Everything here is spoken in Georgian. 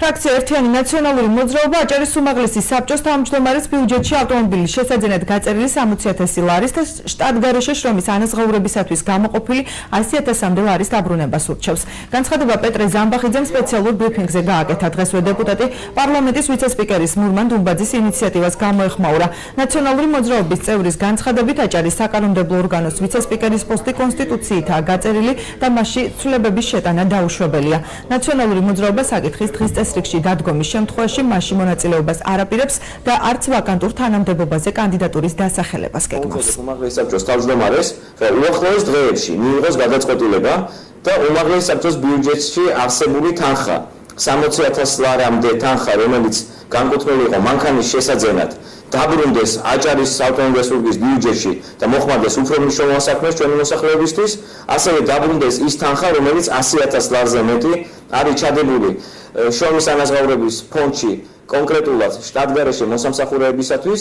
ფრაქცია ერთიანი ნაციონალური მოძრაობა აჭარის უმაღლესი საბჭოს თავმჯდომარის ბიუჯეტში ავტომობილის შესაძენად გაწერილი 60,000 ლარის და შტატგარეშე შრომის ანაზღაურებისათვის გამოყოფილი 100,000-მდე ლარის დაბრუნებას ურჩევს. განცხადება პეტრე ზამბახიძემ სპეციალურ ბრიფინგზე გააკეთა. დღესვე დეპუტატი პარლამენტის ვიცე-სპიკერის მურმან დუმბაძის ინიციატივას გამოეხმაურა. ნაციონალური მოძრაობის წევრის განცხადებით აჭარის საკანონმდებლო ორგანოს ვიცე-სპიკერის პოსტი კონსტიტუციითაა გაწერილი და მასში ცვლილებების შეტანა დაუშვებელია. ნაციონალური მოძრაობა საკითხის დღის წესრიგში დადგომის შემთხვევაში მასში მონაწილეობას არაპირებს და არც ვაკანტურ თანამდებობაზე კანდიდატურის დასახელებას გეგმავს. უმაღლესი საბჭოს თავმჯდომარეს უახლოეს დღეებში მიიღოს გადაწყვეტილება და უმაღლესი საბჭოს ბიუჯეტში არსებული თანხა 60,000 ლარამდე თანხა, რომელიც განკუთვნილი იყო მანქანის შესაძენად, დაბრუნდეს აჭარის ავტონომიური რესპუბლიკის ბიუჯეტში და მოხმარდეს უფრო მნიშვნელოვან საქმეს ჩვენი მოსახლეობისთვის, ასევე დაბრუნდეს ის თანხა, რომელიც 100,000 ლარზე მეტი არის ჩადებული შრომის ანაზღაურების ფონდში კონკრეტულად შტატგარეშე მოსამსახურეებისათვის.